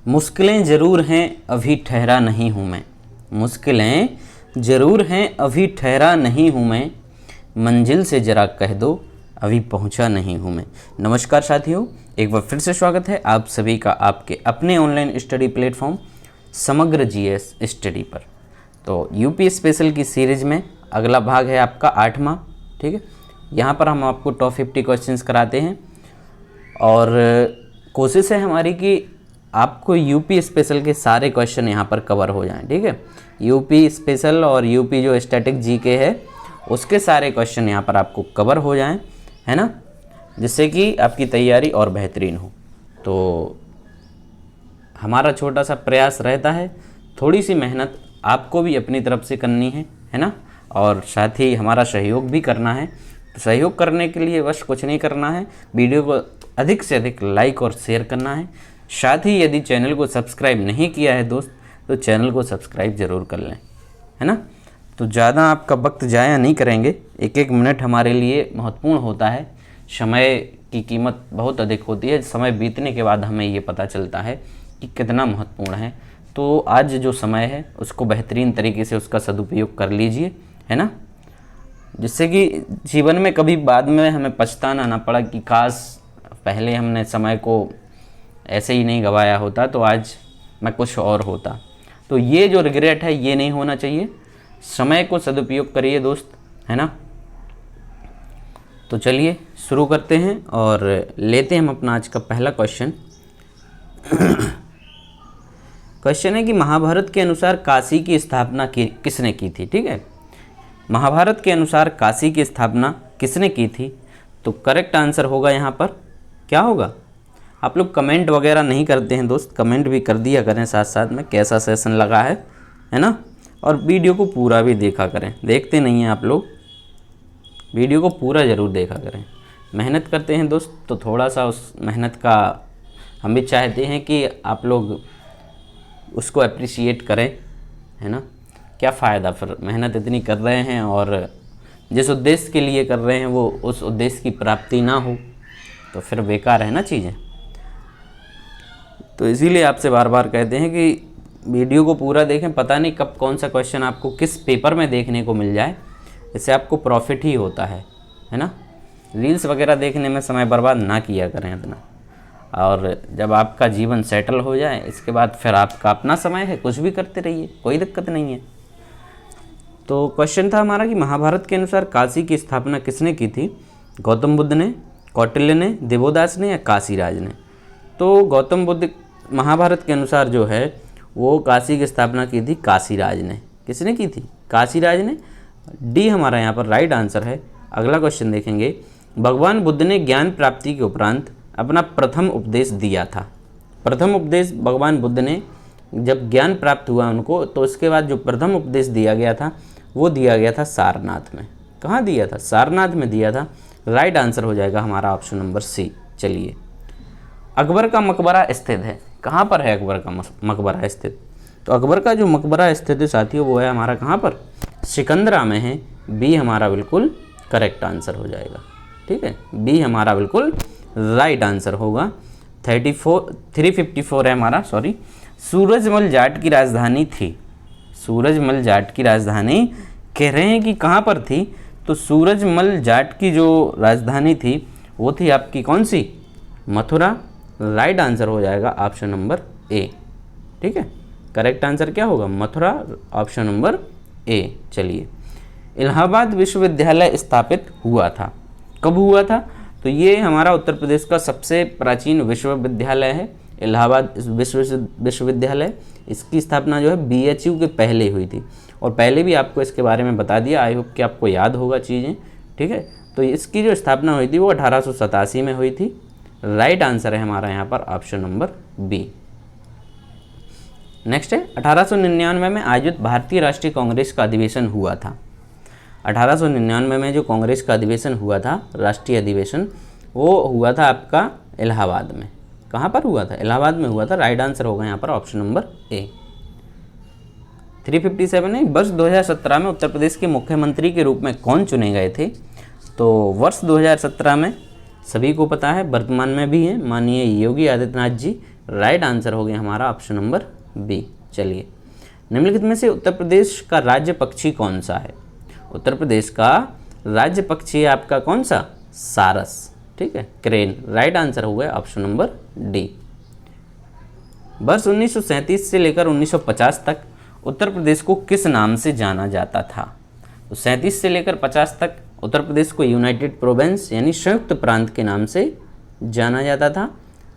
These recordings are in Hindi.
मुश्किलें ज़रूर हैं अभी ठहरा नहीं हूँ मैं, मुश्किलें ज़रूर हैं अभी ठहरा नहीं हूँ मैं, मंजिल से ज़रा कह दो अभी पहुँचा नहीं हूँ मैं। नमस्कार साथियों, एक बार फिर से स्वागत है आप सभी का आपके अपने ऑनलाइन स्टडी प्लेटफॉर्म समग्र जीएस स्टडी पर। तो यूपी स्पेशल की सीरीज़ में अगला भाग है आपका 8वां। ठीक है, यहाँ पर हम आपको टॉप 50 क्वेश्चंस कराते हैं और कोशिश है हमारी कि आपको यूपी स्पेशल के सारे क्वेश्चन यहाँ पर कवर हो जाएं। ठीक है, यूपी स्पेशल और यूपी जो स्टैटिक जीके है उसके सारे क्वेश्चन यहाँ पर आपको कवर हो जाएं, है ना, जिससे कि आपकी तैयारी और बेहतरीन हो। तो हमारा छोटा सा प्रयास रहता है, थोड़ी सी मेहनत आपको भी अपनी तरफ से करनी है ना, और साथ ही हमारा सहयोग भी करना है। तो सहयोग करने के लिए बस कुछ नहीं करना है, वीडियो को अधिक से अधिक लाइक और शेयर करना है। साथ ही यदि चैनल को सब्सक्राइब नहीं किया है दोस्त, तो चैनल को सब्सक्राइब ज़रूर कर लें, है ना। तो ज़्यादा आपका वक्त ज़ाया नहीं करेंगे, एक एक मिनट हमारे लिए महत्वपूर्ण होता है। समय की कीमत बहुत अधिक होती है, समय बीतने के बाद हमें ये पता चलता है कि कितना महत्वपूर्ण है। तो आज जो समय है उसको बेहतरीन तरीके से उसका सदुपयोग कर लीजिए, है ना, जिससे कि जीवन में कभी बाद में हमें पछताना ना पड़ा कि काश पहले हमने समय को ऐसे ही नहीं गवाया होता, तो आज मैं कुछ और होता। तो ये जो रिग्रेट है ये नहीं होना चाहिए। समय को सदुपयोग करिए दोस्त, है ना। तो चलिए शुरू करते हैं और लेते हैं हम अपना आज का पहला क्वेश्चन। क्वेश्चन है कि महाभारत के अनुसार काशी की स्थापना किसने की थी। ठीक है, महाभारत के अनुसार काशी की स्थापना किसने की थी। तो करेक्ट आंसर होगा यहाँ पर क्या होगा। आप लोग कमेंट वगैरह नहीं करते हैं दोस्त, कमेंट भी कर दिया करें साथ साथ में कैसा सेशन लगा है ना। और वीडियो को पूरा भी देखा करें, देखते नहीं हैं आप लोग, वीडियो को पूरा ज़रूर देखा करें। मेहनत करते हैं दोस्त, तो थोड़ा सा उस मेहनत का हम भी चाहते हैं कि आप लोग उसको अप्रिशिएट करें, है ना। क्या फ़ायदा फिर मेहनत इतनी कर रहे हैं और जिस उद्देश्य के लिए कर रहे हैं वो उस उद्देश्य की प्राप्ति ना हो, तो फिर बेकार है ना चीज़ें। तो इसीलिए आपसे बार बार कहते हैं कि वीडियो को पूरा देखें, पता नहीं कब कौन सा क्वेश्चन आपको किस पेपर में देखने को मिल जाए, इससे आपको प्रॉफिट ही होता है ना। रील्स वगैरह देखने में समय बर्बाद ना किया करें इतना, और जब आपका जीवन सेटल हो जाए इसके बाद फिर आपका अपना समय है, कुछ भी करते रहिए, कोई दिक्कत नहीं है। तो क्वेश्चन था हमारा कि महाभारत के अनुसार काशी की स्थापना किसने की थी। गौतम बुद्ध ने, कौटिल्य ने, देवोदास ने या काशीराज ने। तो गौतम बुद्ध महाभारत के अनुसार जो है वो काशी की स्थापना की थी काशीराज ने। किसने की थी, काशीराज ने। डी हमारा यहाँ पर राइट आंसर है। अगला क्वेश्चन देखेंगे, भगवान बुद्ध ने ज्ञान प्राप्ति के उपरांत अपना प्रथम उपदेश दिया था। प्रथम उपदेश भगवान बुद्ध ने जब ज्ञान प्राप्त हुआ उनको, तो उसके बाद जो प्रथम उपदेश दिया गया था वो दिया गया था सारनाथ में। कहाँ दिया था, सारनाथ में दिया था। राइट आंसर हो जाएगा हमारा ऑप्शन नंबर सी। चलिए, अकबर का मकबरा स्थित है, कहाँ पर है अकबर का मकबरा स्थित। तो अकबर का जो मकबरा स्थित है साथियों वो है हमारा कहाँ पर, सिकंदरा में है। बी हमारा बिल्कुल करेक्ट आंसर हो जाएगा। ठीक है, बी हमारा बिल्कुल राइट आंसर होगा। 354 है हमारा, सॉरी। सूरजमल जाट की राजधानी थी, सूरजमल जाट की राजधानी कह रहे हैं कि कहाँ पर थी। तो सूरजमल जाट की जो राजधानी थी वो थी आपकी कौन सी, मथुरा। राइट आंसर हो जाएगा ऑप्शन नंबर ए। ठीक है, करेक्ट आंसर क्या होगा, मथुरा, ऑप्शन नंबर ए। चलिए, इलाहाबाद विश्वविद्यालय स्थापित हुआ था, कब हुआ था। तो ये हमारा उत्तर प्रदेश का सबसे प्राचीन विश्वविद्यालय है, इलाहाबाद विश्वविद्यालय। इसकी स्थापना जो है BHU के पहले हुई थी, और पहले भी आपको इसके बारे में बता दिया। आई होप कि आपको याद होगा चीज़ें। ठीक है, तो इसकी जो स्थापना हुई थी वो 1887 में हुई थी। राइट आंसर है हमारा यहाँ पर ऑप्शन नंबर बी। नेक्स्ट है, 1899 में आयोजित भारतीय राष्ट्रीय कांग्रेस का अधिवेशन हुआ था। 1899 में जो कांग्रेस का अधिवेशन हुआ था, राष्ट्रीय अधिवेशन, वो हुआ था आपका इलाहाबाद में। कहाँ पर हुआ था, इलाहाबाद में हुआ था। राइट आंसर होगा यहाँ पर ऑप्शन नंबर ए। 357 है, वर्ष 2017 में उत्तर प्रदेश के मुख्यमंत्री के रूप में कौन चुने गए थे। तो वर्ष 2017 में सभी को पता है, वर्तमान में भी हैं, माननीय योगी आदित्यनाथ जी राइट आंसर हो गया हमारा ऑप्शन नंबर बी। चलिए, निम्नलिखित में से उत्तर प्रदेश का राज्य पक्षी कौन सा है? उत्तर प्रदेश का राज्य पक्षी है आपका कौन सा? सारस, ठीक है, क्रेन। राइट आंसर हो गया ऑप्शन नंबर डी। वर्ष 1937 से लेकर 1950 तक उत्तर प्रदेश को किस नाम से जाना जाता था? तो 37 से लेकर 50 तक उत्तर प्रदेश को यूनाइटेड प्रोविंस यानी संयुक्त प्रांत के नाम से जाना जाता था।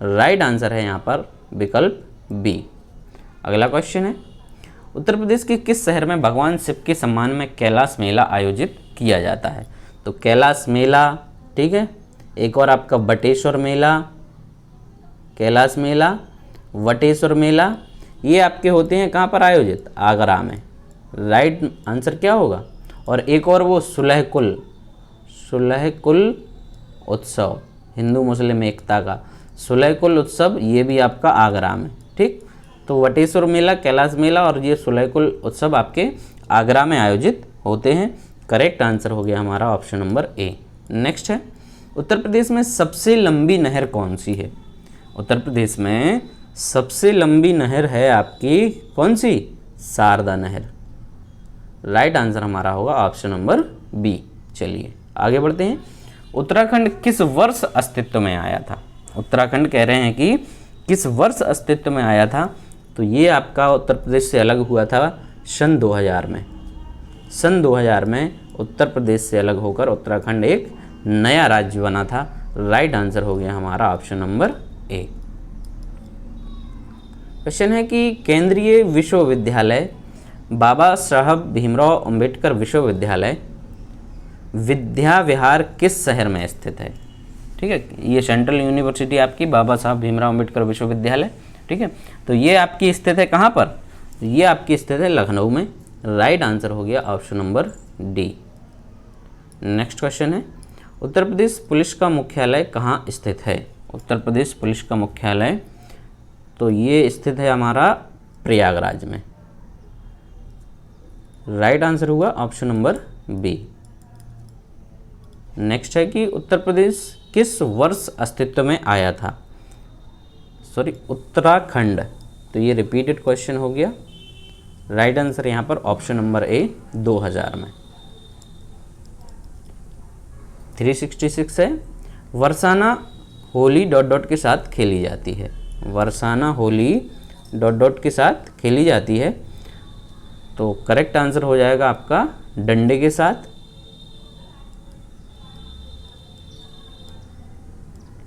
राइट आंसर है यहाँ पर विकल्प बी। अगला क्वेश्चन है, उत्तर प्रदेश के किस शहर में भगवान शिव के सम्मान में कैलाश मेला आयोजित किया जाता है? तो कैलाश मेला, ठीक है, एक और आपका बटेश्वर मेला, कैलाश मेला, वटेश्वर मेला, ये आपके होते हैं कहाँ पर आयोजित? आगरा में। राइट आंसर क्या होगा? और एक और वो सुलहकुल उत्सव, हिंदू मुस्लिम एकता का सुलहकुल उत्सव, ये भी आपका आगरा में, ठीक। तो वटेश्वर मेला, कैलाश मेला और ये सुलहकुल उत्सव आपके आगरा में आयोजित होते हैं। करेक्ट आंसर हो गया हमारा ऑप्शन नंबर ए। नेक्स्ट है, उत्तर प्रदेश में सबसे लंबी नहर कौन सी है? उत्तर प्रदेश में सबसे लंबी नहर है आपकी कौन सी? शारदा नहर। राइट आंसर हमारा होगा ऑप्शन नंबर बी। चलिए आगे बढ़ते हैं, उत्तराखंड किस वर्ष अस्तित्व में आया था? उत्तराखंड कह रहे हैं कि किस वर्ष अस्तित्व में आया था? तो ये आपका उत्तर प्रदेश से अलग हुआ था सन 2000 में। सन 2000 में उत्तर प्रदेश से अलग होकर उत्तराखंड एक नया राज्य बना था। राइट आंसर हो गया हमारा ऑप्शन नंबर ए। क्वेश्चन है कि केंद्रीय विश्वविद्यालय बाबा साहब भीमराव अंबेडकर विश्वविद्यालय विद्या विहार किस शहर में स्थित है? ठीक है, ये सेंट्रल यूनिवर्सिटी आपकी बाबा साहब भीमराव अंबेडकर विश्वविद्यालय, ठीक है, तो ये आपकी स्थित है कहाँ पर? तो ये आपकी स्थित है लखनऊ में। राइट आंसर हो गया option number D. Next question है, उत्तर प्रदेश पुलिस का मुख्यालय कहाँ स्थित है? उत्तर प्रदेश पुलिस का मुख्यालय तो ये स्थित है हमारा प्रयागराज में। राइट आंसर हुआ ऑप्शन नंबर बी। नेक्स्ट है कि उत्तर प्रदेश किस वर्ष अस्तित्व में आया था? उत्तराखंड, तो ये रिपीटेड क्वेश्चन हो गया। राइट आंसर यहाँ पर ऑप्शन नंबर ए 2000 में। 366 है, वर्षाना होली डॉट डॉट के साथ खेली जाती है। वर्षाना होली डॉट डॉट के साथ खेली जाती है, तो करेक्ट आंसर हो जाएगा आपका डंडे के साथ,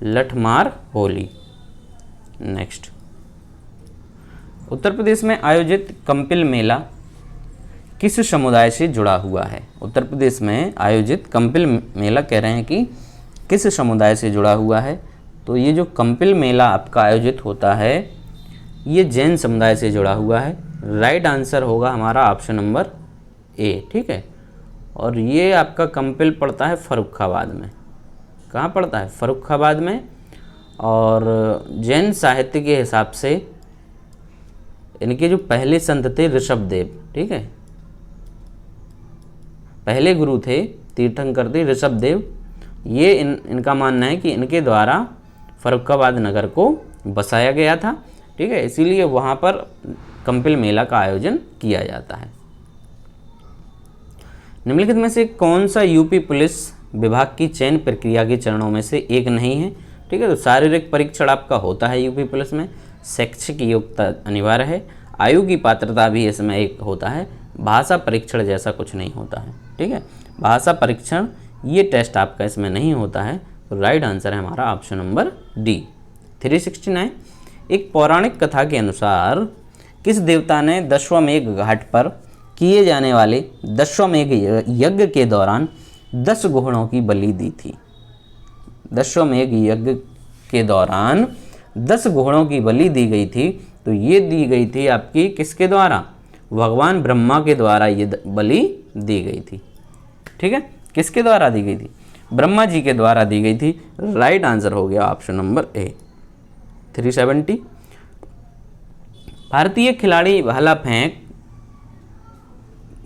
लठमार होली। नेक्स्ट, उत्तर प्रदेश में आयोजित कंपिल मेला किस समुदाय से जुड़ा हुआ है? उत्तर प्रदेश में आयोजित कंपिल मेला कह रहे हैं कि किस समुदाय से जुड़ा हुआ है? तो ये जो कंपिल मेला आपका आयोजित होता है ये जैन समुदाय से जुड़ा हुआ है। राइट आंसर होगा हमारा ऑप्शन नंबर ए, ठीक है। और ये आपका कंपिल पड़ता है फर्रुखाबाद में। कहाँ पड़ता है? फर्रुखाबाद में। और जैन साहित्य के हिसाब से इनके जो पहले संत थे ऋषभदेव, ठीक है, पहले गुरु थे तीर्थंकर थे ऋषभदेव, ये इनका मानना है कि इनके द्वारा फर्रुखाबाद नगर को बसाया गया था, ठीक है, इसीलिए वहाँ पर कंपिल मेला का आयोजन किया जाता है। निम्नलिखित में से कौन सा यूपी पुलिस विभाग की चयन प्रक्रिया के चरणों में से एक नहीं है? ठीक है, तो शारीरिक परीक्षण आपका होता है यूपी पुलिस में, शैक्षिक योग्यता अनिवार्य है, आयु की पात्रता भी इसमें एक होता है, भाषा परीक्षण जैसा कुछ नहीं होता है, ठीक है, भाषा परीक्षण ये टेस्ट आपका इसमें नहीं होता है। तो राइट आंसर है हमारा ऑप्शन नंबर डी। 369, एक पौराणिक कथा के अनुसार किस देवता ने दशाश्वमेध घाट पर किए जाने वाले दशाश्वमेध यज्ञ के दौरान 10 घोड़ों की बलि दी थी? दशाश्वमेध यज्ञ के दौरान 10 घोड़ों की बलि दी गई थी, तो ये दी गई थी आपकी किसके द्वारा? भगवान ब्रह्मा के द्वारा ये बलि दी गई थी, ठीक है, किसके द्वारा दी गई थी? ब्रह्मा जी के द्वारा दी गई थी। राइट आंसर हो गया ऑप्शन नंबर ए। 370,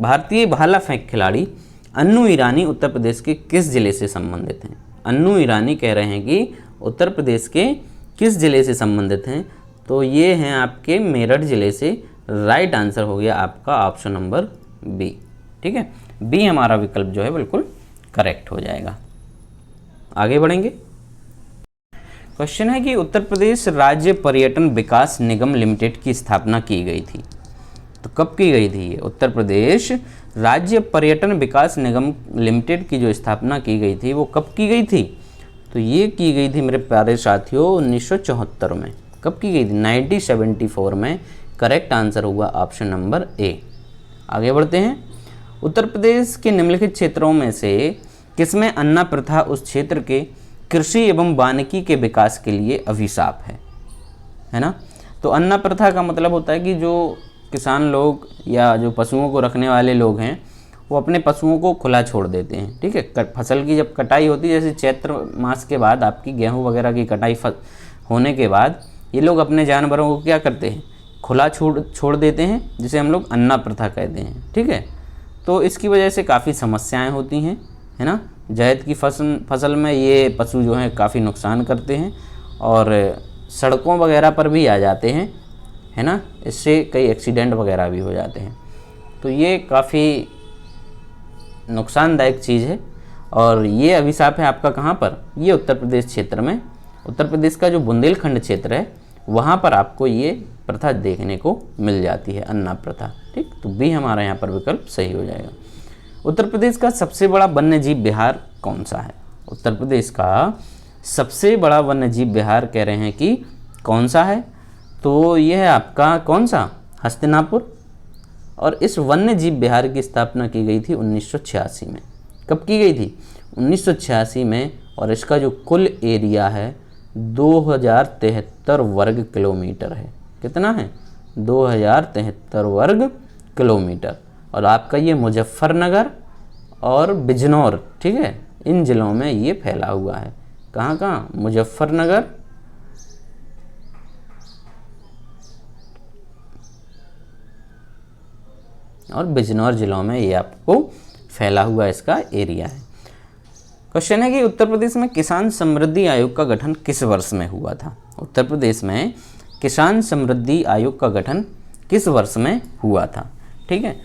भारतीय भाला फेंक खिलाड़ी अन्नू ईरानी उत्तर प्रदेश के किस जिले से संबंधित हैं? अन्नू ईरानी कह रहे हैं कि उत्तर प्रदेश के किस जिले से संबंधित हैं? तो ये हैं आपके मेरठ ज़िले से। राइट आंसर हो गया आपका ऑप्शन नंबर बी। ठीक है, बी हमारा विकल्प जो है बिल्कुल करेक्ट हो जाएगा। आगे बढ़ेंगे। क्वेश्चन है कि उत्तर प्रदेश राज्य पर्यटन विकास निगम लिमिटेड की स्थापना की गई थी। तो कब की गई थी ये? उत्तर प्रदेश राज्य पर्यटन विकास निगम लिमिटेड की जो स्थापना की गई थी वो कब की गई थी? तो ये की गई थी मेरे प्यारे साथियों 1974 में। कब की गई थी? 1974 में। करेक्ट आंसर हुआ ऑप्शन नंबर ए। आगे बढ़ते हैं। उत्तर प्रदेश के निम्नलिखित क्षेत्रों में से किसमें अन्ना प्रथा उस क्षेत्र के कृषि एवं वानिकी के विकास के लिए अभिशाप है ना? तो अन्ना प्रथा का मतलब होता है कि जो किसान लोग या जो पशुओं को रखने वाले लोग हैं वो अपने पशुओं को खुला छोड़ देते हैं। ठीक है, फसल की जब कटाई होती है, जैसे चैत्र मास के बाद आपकी गेहूं वगैरह की कटाई होने के बाद ये लोग अपने जानवरों को क्या करते हैं? खुला छोड़ देते हैं, जिसे हम लोग अन्ना प्रथा कहते हैं। ठीक है, तो इसकी वजह से काफ़ी समस्याएं होती हैं, है ना? जायद की फसल में ये पशु जो हैं काफ़ी नुकसान करते हैं और सड़कों वगैरह पर भी आ जाते हैं, है ना? इससे कई एक्सीडेंट वगैरह भी हो जाते हैं। तो ये काफ़ी नुकसानदायक चीज़ है और ये अभिशाप है आपका कहाँ पर? ये उत्तर प्रदेश क्षेत्र में। उत्तर प्रदेश का जो बुंदेलखंड क्षेत्र है वहाँ पर आपको ये प्रथा देखने को मिल जाती है, अन्ना प्रथा। ठीक, तो बी हमारा यहाँ पर विकल्प सही हो जाएगा। उत्तर प्रदेश का सबसे बड़ा वन्यजीव विहार कौन सा है? उत्तर प्रदेश का सबसे बड़ा वन्यजीव विहार कह रहे हैं कि कौन सा है? तो यह है आपका कौन सा? हस्तिनापुर। और इस वन्य जीव विहार की स्थापना की गई थी 1986 में। कब की गई थी? 1986 में। और इसका जो कुल एरिया है 2073 वर्ग किलोमीटर है। कितना है? 2073 वर्ग किलोमीटर। और आपका ये मुजफ्फरनगर और बिजनौर, ठीक है, इन ज़िलों में ये फैला हुआ है। कहाँ कहाँ? मुजफ्फरनगर और बिजनौर ज़िलों में ये आपको फैला हुआ इसका एरिया है। क्वेश्चन है कि उत्तर प्रदेश में किसान समृद्धि आयोग का गठन किस वर्ष में हुआ था? उत्तर प्रदेश में किसान समृद्धि आयोग का गठन किस वर्ष में हुआ था? ठीक है,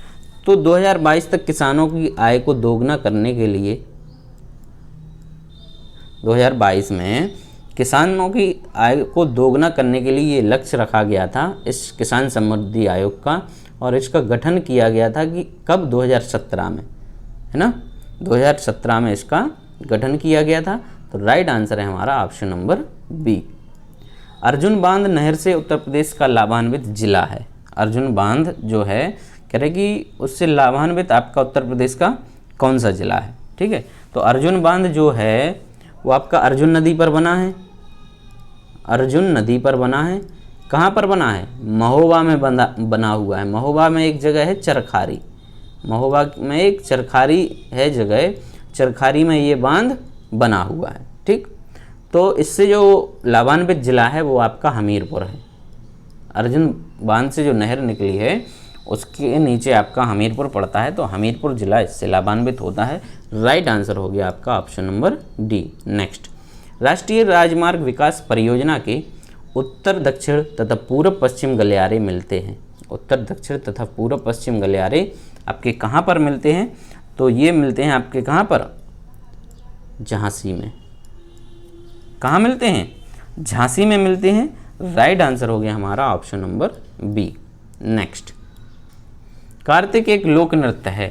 तो 2022 तक किसानों की आय को दोगुना करने के लिए 2022 में किसानों की आय को दोगुना करने के लिए ये लक्ष्य रखा गया था इस किसान समृद्धि आयोग का। और इसका गठन किया गया था कि कब? 2017 में, है ना? 2017 में इसका गठन किया गया था। तो राइट आंसर है हमारा ऑप्शन नंबर बी। अर्जुन बांध नहर से उत्तर प्रदेश का लाभान्वित जिला है। अर्जुन बांध जो है कह रहे कि उससे लाभान्वित आपका उत्तर प्रदेश का कौन सा जिला है? ठीक है, तो अर्जुन बांध जो है वो आपका अर्जुन नदी पर बना है। अर्जुन नदी पर बना है। कहाँ पर बना है? महोबा में बना हुआ है। महोबा में एक जगह है चरखारी। महोबा में एक चरखारी है जगह, चरखारी में ये बांध बना हुआ है। ठीक, तो इससे जो लाभान्वित जिला है वो आपका हमीरपुर है। अर्जुन बांध से जो नहर निकली है उसके नीचे आपका हमीरपुर पड़ता है, तो हमीरपुर जिला इससे लाभान्वित होता है। राइट आंसर हो गया आपका ऑप्शन नंबर डी। नेक्स्ट, राष्ट्रीय राजमार्ग विकास परियोजना के उत्तर दक्षिण तथा पूर्व पश्चिम गलियारे मिलते हैं। उत्तर दक्षिण तथा पूर्व पश्चिम गलियारे आपके कहाँ पर मिलते हैं? तो ये मिलते हैं आपके कहाँ पर? झांसी में। कहाँ मिलते हैं? झांसी में मिलते हैं। राइट आंसर हो गया हमारा ऑप्शन नंबर बी। नेक्स्ट, कार्तिक एक लोक नृत्य है।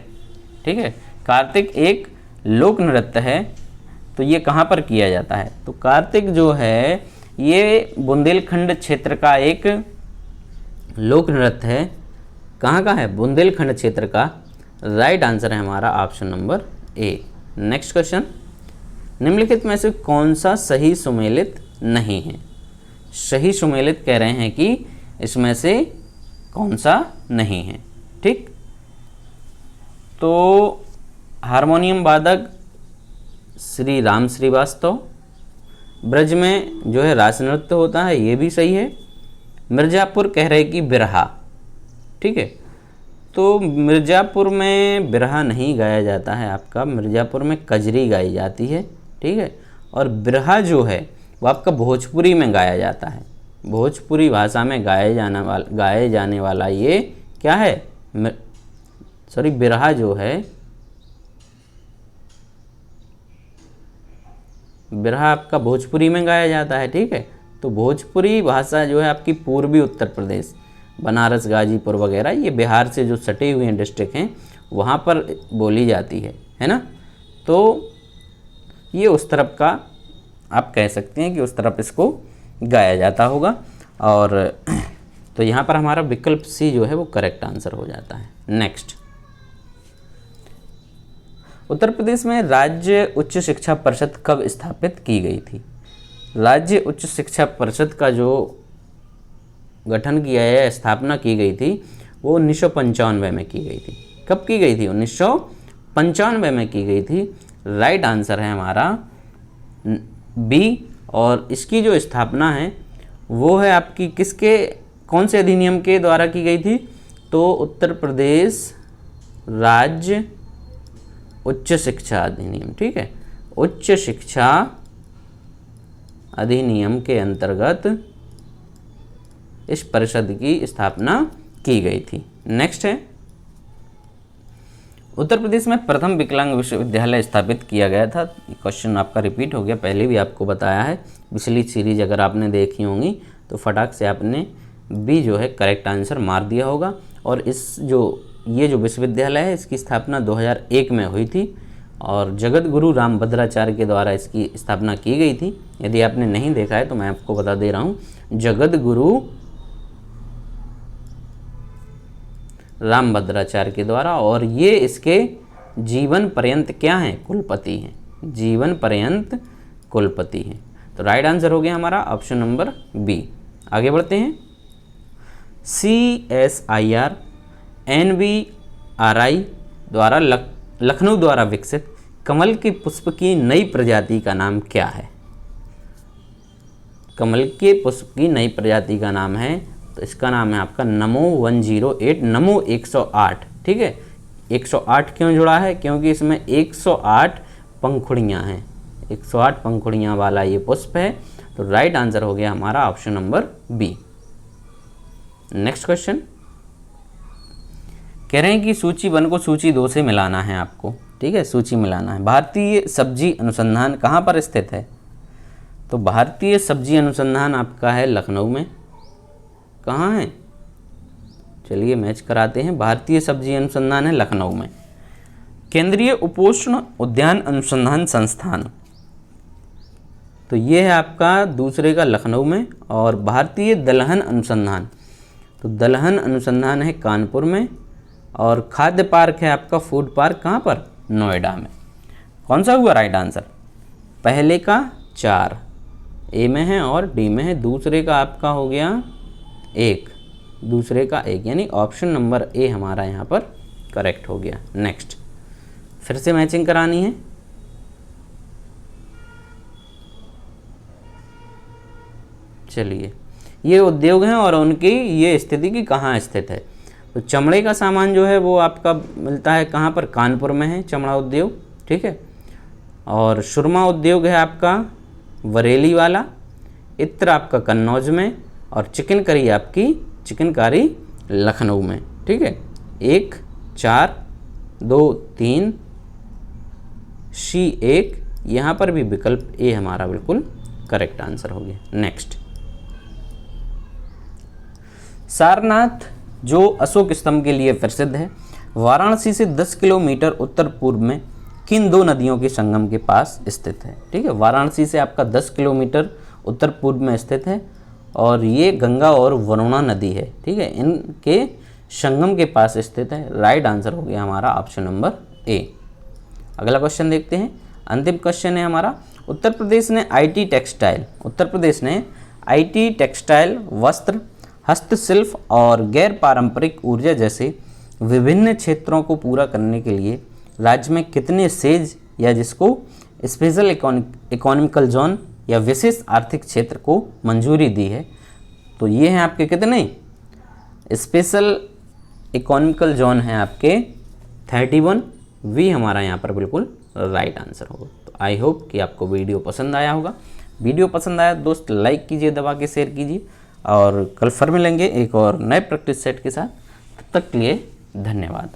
ठीक है, कार्तिक एक लोक नृत्य है, तो ये कहाँ पर किया जाता है? तो कार्तिक जो है ये बुंदेलखंड क्षेत्र का एक लोक नृत्य है। कहाँ का है? बुंदेलखंड क्षेत्र का। राइट आंसर है हमारा option number A. Next question, निम्नलिखित में से कौन सा सही सुमेलित नहीं है? सही सुमेलित कह रहे हैं कि इसमें से कौन सा नहीं है। ठीक, तो हारमोनियम वादक श्री राम श्रीवास्तव, ब्रज में जो है रास नृत्य होता है, ये भी सही है। मिर्ज़ापुर कह रहे कि बिरहा। ठीक है, तो मिर्ज़ापुर में बिरहा नहीं गाया जाता है आपका, मिर्ज़ापुर में कजरी गाई जाती है। ठीक है, और बिरहा जो है वो आपका भोजपुरी में गाया जाता है। भोजपुरी भाषा में गाए जाने वाला ये क्या है, सॉरी बिरहा जो है, बिरहा आपका भोजपुरी में गाया जाता है। ठीक है, तो भोजपुरी भाषा जो है आपकी पूर्वी उत्तर प्रदेश, बनारस, गाजीपुर वगैरह, ये बिहार से जो सटे हुए डिस्ट्रिक्ट हैं वहाँ पर बोली जाती है ना। तो ये उस तरफ का आप कह सकते हैं कि उस तरफ इसको गाया जाता होगा। और तो यहाँ पर हमारा विकल्प सी जो है वो करेक्ट आंसर हो जाता है। नेक्स्ट, उत्तर प्रदेश में राज्य उच्च शिक्षा परिषद कब स्थापित की गई थी? राज्य उच्च शिक्षा परिषद का जो गठन किया है, स्थापना की गई थी, वो 1995 में की गई थी। कब की गई थी? 1995 में की गई थी। राइट आंसर है हमारा बी। और इसकी जो स्थापना है वो है आपकी किसके, कौन से अधिनियम के द्वारा की गई थी? तो उत्तर प्रदेश राज्य उच्च शिक्षा अधिनियम। ठीक है, उच्च शिक्षा अधिनियम के अंतर्गत इस परिषद की स्थापना की गई थी। नेक्स्ट है, उत्तर प्रदेश में प्रथम विकलांग विश्वविद्यालय स्थापित किया गया था। क्वेश्चन आपका रिपीट हो गया, पहले भी आपको बताया है। पिछली सीरीज अगर आपने देखी होंगी तो फटाक से आपने बी जो है करेक्ट आंसर मार दिया होगा। और ये जो विश्वविद्यालय है इसकी स्थापना 2001 में हुई थी और जगत गुरु रामभद्राचार्य के द्वारा इसकी स्थापना की गई थी। यदि आपने नहीं देखा है तो मैं आपको बता दे रहा हूँ, जगत गुरु रामभद्राचार्य के द्वारा, और ये इसके जीवन पर्यंत क्या हैं? कुलपति हैं, जीवन पर्यंत कुलपति हैं। तो राइट आंसर हो गया हमारा ऑप्शन नंबर बी। आगे बढ़ते हैं, CSIR NVRI द्वारा लखनऊ द्वारा विकसित कमल के पुष्प की नई प्रजाति का नाम क्या है? कमल के पुष्प की नई प्रजाति का नाम है, तो इसका नाम है आपका नमो 108, नमो 108। ठीक है, 108 क्यों जुड़ा है? क्योंकि इसमें 108 पंखुड़ियाँ हैं, 108 पंखुड़ियाँ वाला ये पुष्प है। तो राइट आंसर हो गया हमारा option number B. Next question, कह रहे हैं कि सूची 1 को सूची 2 से मिलाना है आपको। ठीक है, सूची मिलाना है। भारतीय सब्जी अनुसंधान कहाँ पर स्थित है? तो भारतीय सब्जी अनुसंधान आपका है लखनऊ में। कहाँ है? चलिए मैच कराते हैं। भारतीय सब्जी अनुसंधान है लखनऊ में। केंद्रीय उपोष्ण उद्यान अनुसंधान संस्थान, तो ये है आपका दूसरे का लखनऊ में। और भारतीय दलहन अनुसंधान, तो दलहन अनुसंधान है कानपुर में। और खाद्य पार्क है आपका फूड पार्क कहाँ पर? नोएडा में। कौन सा हुआ राइट आंसर? पहले का 4 ए में है और डी में है, दूसरे का आपका हो गया 1, दूसरे का 1, यानी ऑप्शन नंबर ए हमारा यहाँ पर करेक्ट हो गया। नेक्स्ट, फिर से मैचिंग करानी है। चलिए, ये उद्योग हैं और उनकी ये स्थिति की कहाँ स्थित है? तो चमड़े का सामान जो है वो आपका मिलता है कहाँ पर? कानपुर में है चमड़ा उद्योग। ठीक है, और सुरमा उद्योग है आपका बरेली वाला, इत्र आपका कन्नौज में, और चिकनकारी आपकी चिकनकारी लखनऊ में। ठीक है, 1 4 2 3 C1, यहाँ पर भी विकल्प ए हमारा बिल्कुल करेक्ट आंसर हो गया। नेक्स्ट, सारनाथ जो अशोक स्तंभ के लिए प्रसिद्ध है, वाराणसी से 10 किलोमीटर उत्तर पूर्व में किन 2 नदियों के संगम के पास स्थित है? ठीक है, वाराणसी से आपका 10 किलोमीटर उत्तर पूर्व में स्थित है और ये गंगा और वरुणा नदी है। ठीक है, इनके संगम के पास स्थित है। राइट आंसर हो गया हमारा ऑप्शन नंबर ए। अगला क्वेश्चन देखते हैं, अंतिम क्वेश्चन है हमारा। उत्तर प्रदेश ने आईटी टेक्सटाइल, वस्त्र, हस्तशिल्प और गैर पारंपरिक ऊर्जा जैसे विभिन्न क्षेत्रों को पूरा करने के लिए राज्य में कितने सेज या जिसको स्पेशल इकोनॉमिकल जोन या विशेष आर्थिक क्षेत्र को मंजूरी दी है? तो ये हैं आपके कितने स्पेशल इकोनॉमिकल जोन हैं आपके 31। वी हमारा यहाँ पर बिल्कुल राइट आंसर होगा। तो आई होप कि आपको वीडियो पसंद आया होगा। वीडियो पसंद आया दोस्त लाइक कीजिए, दबा के शेयर कीजिए और कल फिर मिलेंगे एक और नए प्रैक्टिस सेट के साथ। तब तक के लिए धन्यवाद।